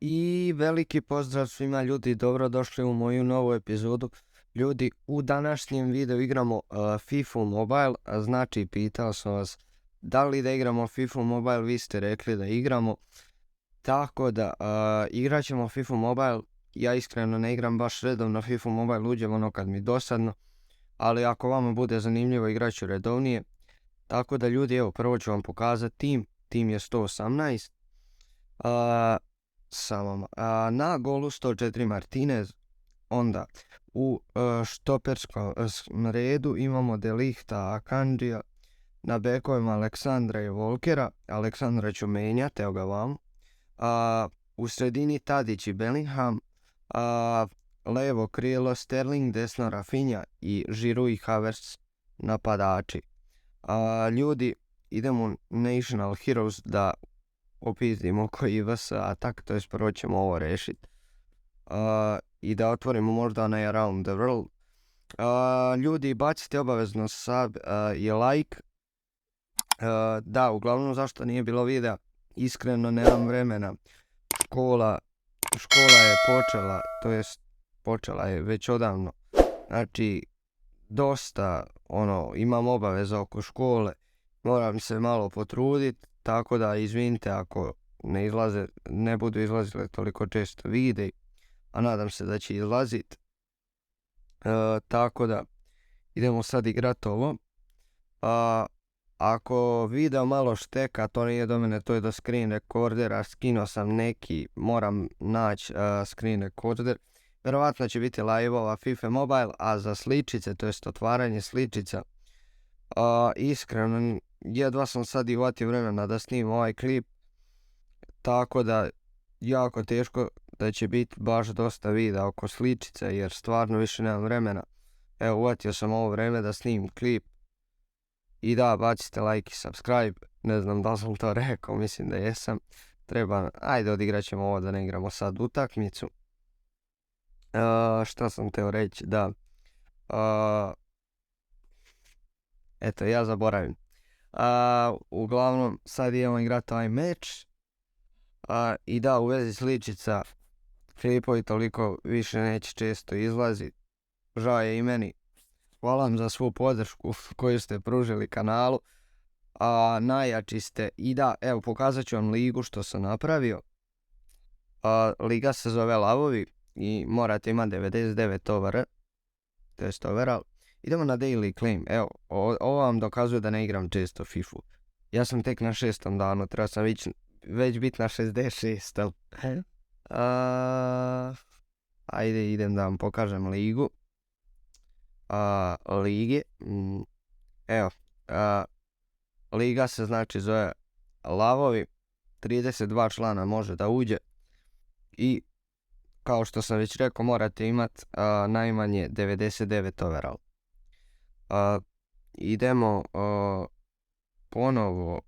I veliki pozdrav svima ljudi, dobrodošli u moju novu epizodu. Ljudi, u današnjem videu igramo FIFA Mobile, znači pitao sam vas da li da igramo FIFA Mobile, vi ste rekli da igramo. Tako da igrat ćemo FIFA Mobile, ja iskreno ne igram baš redovno FIFA Mobile, uđem ono kad mi dosadno. Ali ako vama bude zanimljivo igrat ću redovnije. Tako da ljudi, evo prvo ću vam pokazati tim je 118. Na golu 104 Martinez, onda u štoperskom redu imamo De Lijta, Akanđija, na bekovima Aleksandra i Volkera, Aleksandra ću menjati, evo ga vam, u sredini Tadić i Bellingham, levo krilo Sterling, desno Rafinha i Giroud i Havertz napadači. Ljudi, idemo u National Heroes da opizdimo koji vs atak, to jest prvo ćemo ovo rešiti. I da otvorimo možda onaj Around the World. Ljudi, bacite obavezno sub i like. Da, uglavnom zašto nije bilo videa, iskreno nemam vremena. Škola je počela, to jest počela je već odavno. Znači, dosta, imam obaveza oko škole, moram se malo potruditi, tako da izvinite ako ne budu izlazile toliko često videi, a nadam se da će izlaziti. Tako da, idemo sad igrat ovo. Ako video malo šteka, to nije do mene, to je do screen recordera, skinuo sam neki, moram naći screen recorder. Vjerovatno će biti live-ova FIFA Mobile, a za sličice, to jest otvaranje sličica, iskreno, jedva sam sad i uvatio vremena da snimim ovaj klip, tako da jako teško da će biti baš dosta videa oko sličica, jer stvarno više nemam vremena. Evo, uvatio sam ovo vreme da snimim klip. I da, bacite like i subscribe, ne znam da li sam to rekao, mislim da jesam. Ajde odigrat ćemo ovo da ne igramo sad utakmicu. Šta sam teo reći, da. Eto, ja zaboravim. Uglavnom, sad idemo igrati ovaj meč. I da, u vezi sličica, klipovi toliko više neće često izlaziti. Žao je i meni. Hvala vam za svu podršku koju ste pružili kanalu. Najjači ste. I da, evo, pokazat ću vam ligu što sam napravio. Liga se zove Lavovi i morate imati 99 over, to jest overall. Idemo na daily claim. Evo, ovo vam dokazuje da ne igram često FIFA. Ja sam tek na 6. danu, treba sam već biti na 66. Ajde, idem da vam pokažem ligu. Lige. Evo, liga se znači zove Lavovi, 32 člana može da uđe i kao što sam već rekao morate imati najmanje 99 overall. Idemo ponovo,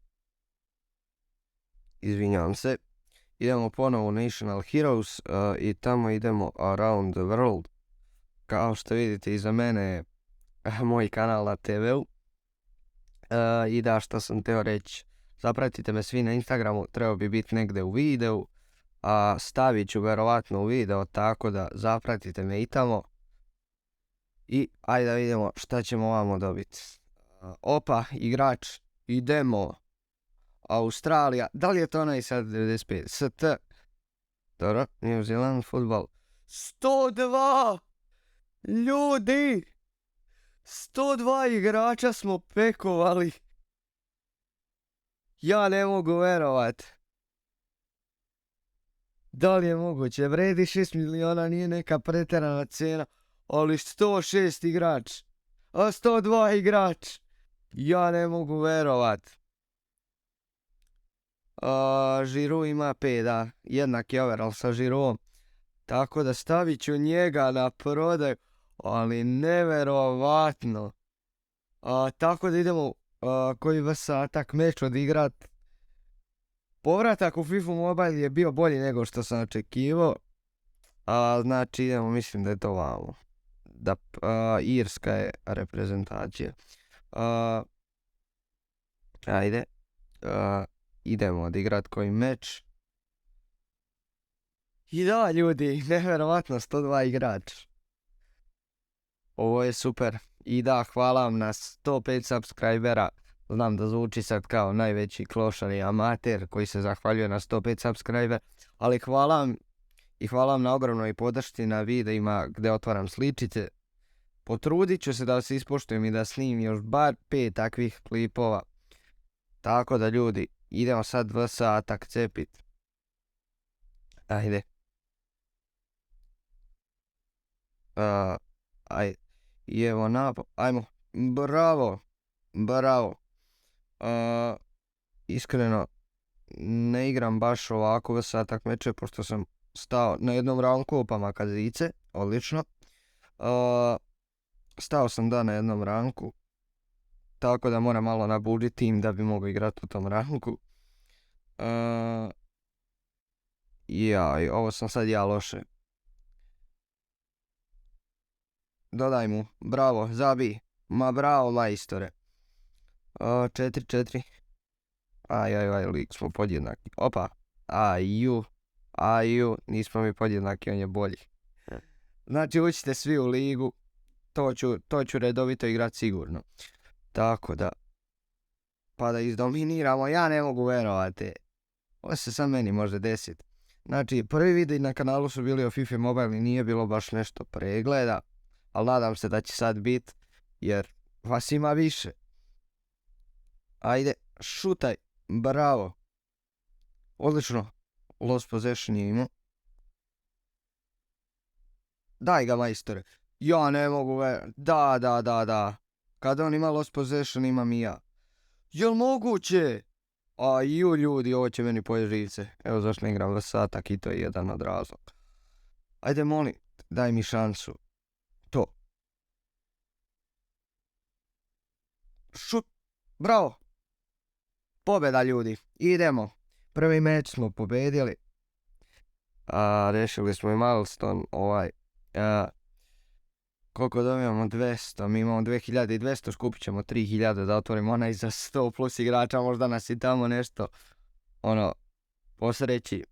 izvinjavam se, idemo ponovo u National Heroes i tamo idemo Around the World. Kao što vidite iza mene je moj kanal na TV-u. I da, što sam teo reći, zapratite me svi na Instagramu, trebao bi biti negde u videu, stavit ću verovatno u video, tako da zapratite me i tamo. I ajde da vidimo šta ćemo ovamo dobiti. Opa, igrač, idemo. Australija, da li je to onaj sad 95? ST. Dobro, New Zealand Football. 102! Ljudi! 102 igrača smo pekovali. Ja ne mogu verovat. Da li je moguće? Vredi 6 miliona, nije neka pretjerana cena. Ali 106 igrač. A 102 igrač. Ja ne mogu verovat. Giroud ima 5, da. Jednak je overall sa Giroudom. Tako da stavit ću njega na prodaju. Ali neverovatno. Tako da idemo koji vs atak meč odigrat. Povratak u FIFA Mobile je bio bolji nego što sam očekivao. Znači idemo, mislim da je to vamo. Irska je reprezentacija. Ajde. Idemo odigrat koji meč. I da, ljudi, nevjerovatno, 102 igrač. Ovo je super. I da, hvala vam na 105 subscribera. Znam da zvuči sad kao najveći klošar i amater koji se zahvaljuje na 105 subscribera, ali hvala vam i hvala vam na ogromnoj podršci na videima gdje otvaram sličice. Potrudit ću se da se ispoštujem i da snimim još bar 5 takvih klipova. Tako da ljudi, idemo sad 2 sata cepit. Ajde. Ajde. I evo napad. Ajmo. Bravo. Bravo. Iskreno, ne igram baš ovako 2 sata takmeče, pošto sam stao na jednom ranku pa makazice. Odlično. Stao sam na jednom ranku. Tako da moram malo nabuđiti tim da bi mogao igrati u tom ranku. Jaj, ovo sam sad ja loše. Dodaj mu, bravo, zabij. Ma bravo, majstore. 4-4. Aj, lik smo podjednaki. Opa, aju, nismo mi podjednaki, on je bolji. Znači, učite svi u ligu. To ću redovito igrat sigurno. Tako da. Pa da izdominiramo, ja ne mogu verovati. Ovo se sad meni može desiti. Znači, prvi videi na kanalu su bili o FIFA Mobile i nije bilo baš nešto pregleda. Ali nadam se da će sad bit, jer vas ima više. Ajde, šutaj, bravo. Odlično, lost possession je imao. Daj ga, majstore. Ja ne mogu da. Kada on ima lost possession, imam i ja. Jel moguće? Aju, ljudi, ovo će meni pojeti živce. Evo zašto ne igram 2 sata, i to je jedan od razloga. Ajde, molim, daj mi šansu. To. Šut. Bravo. Pobjeda, ljudi. Idemo. Prvi meč smo pobedili. Rešili smo i milestone, koliko dobijamo? 200, mi imamo 2200, skupit ćemo 3000 da otvorimo onaj za 100 plus igrača, možda nas i tamo nešto, posreći.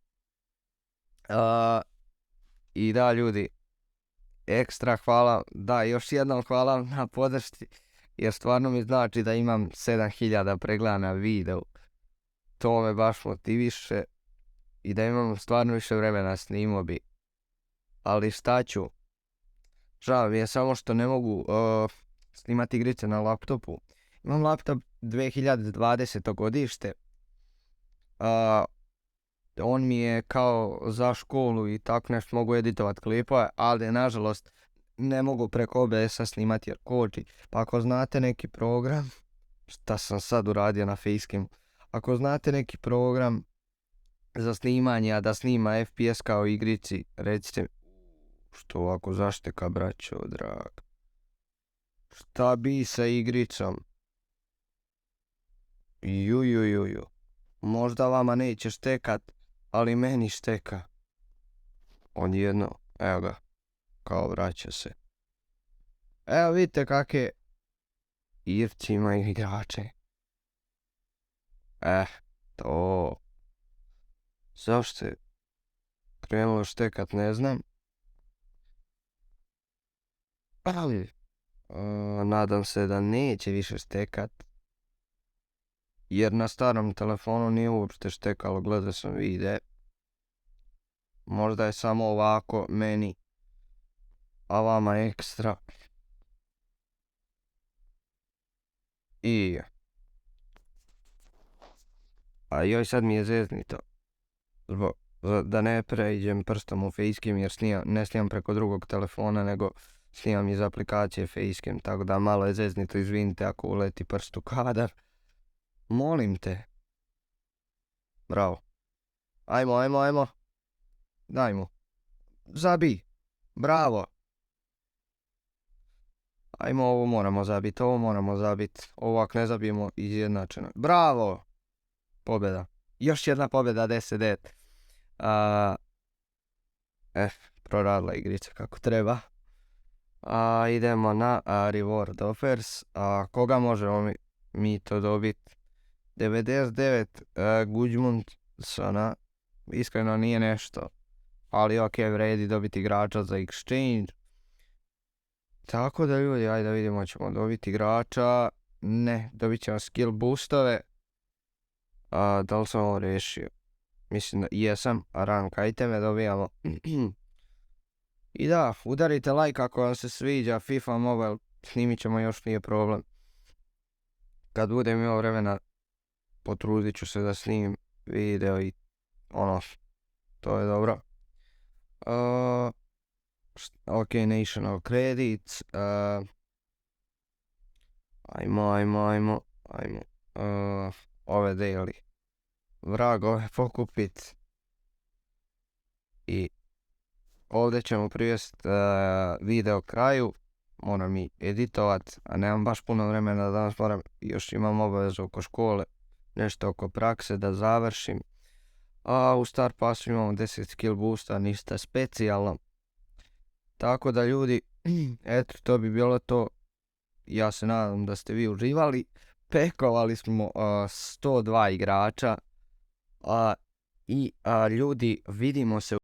I da, ljudi, ekstra hvala, da, još jednom hvala na podršci, jer stvarno mi znači da imam 7000 pregleda na video. To me baš motiviše i da imam stvarno više vremena snimao bi. Ali šta ću? Žao mi je samo što ne mogu snimati igrice na laptopu. Imam laptop 2020. godište. On mi je kao za školu i tako nešto mogu editovat klipove, ali nažalost ne mogu preko OBS-a snimati jer koči. Pa ako znate neki program, šta sam sad uradio na Facecam, ako znate neki program za snimanje, a da snima FPS kao igrici, recite mi. Što ovako zašteka, braćo, drag? Šta bi sa igricom? Ju. Možda vama neće štekat, ali meni šteka. Odjedno, evo ga, kao vraća se. Evo vidite kakve Irci imaju igrače. To. Zašto je krenulo štekat, ne znam. Ali, nadam se da neće više štekat. Jer na starom telefonu nije uopšte štekalo, gledao sam vide. Možda je samo ovako meni, a vama ekstra. A joj, sad mi je zeznito. Da ne pređem prstom u Facecam jer ne snimam preko drugog telefona, nego snimam iz aplikacije Facecam, tako da malo je zeznito, izvinite ako uleti prst u kadar. Molim te. Bravo. Ajmo. Daj mu. Zabij. Bravo. Ajmo, ovo moramo zabiti. Ovo ako ne zabijemo, izjednačeno. Bravo. Pobjeda. Još jedna pobjeda, 10-9. Proradila igrica kako treba. Idemo na reward offers. Koga možemo mi to dobiti? 99 Gudmundsona. Iskreno nije nešto. ali ok, vredi dobiti igrača za exchange. Tako da ljudi, ajde da vidimo, ćemo dobiti igrača. Ne, dobit ćemo skill boostove. Da li sam ovo riješio? Mislim da jesam, rank iteme dobijamo. I da, udarite like ako vam se sviđa FIFA Mobile, snimit ćemo, još nije problem. Kad budem imao vremena, potrudit ću se da snimim video i ono, to je dobro. Ok, National Credits. Ajmo. Ove daily. Vrag, ove pokupit. I ovdje ćemo privesti video kraju. Moram i editovat, a nemam baš puno vremena danas, još imam obavezu oko škole, nešto oko prakse da završim. A u Star Passu imamo 10 skill boosta, ništa specijalno. Tako da ljudi, eto, to bi bilo to. Ja se nadam da ste vi uživali. Pekovali smo 102 igrača. I ljudi, vidimo se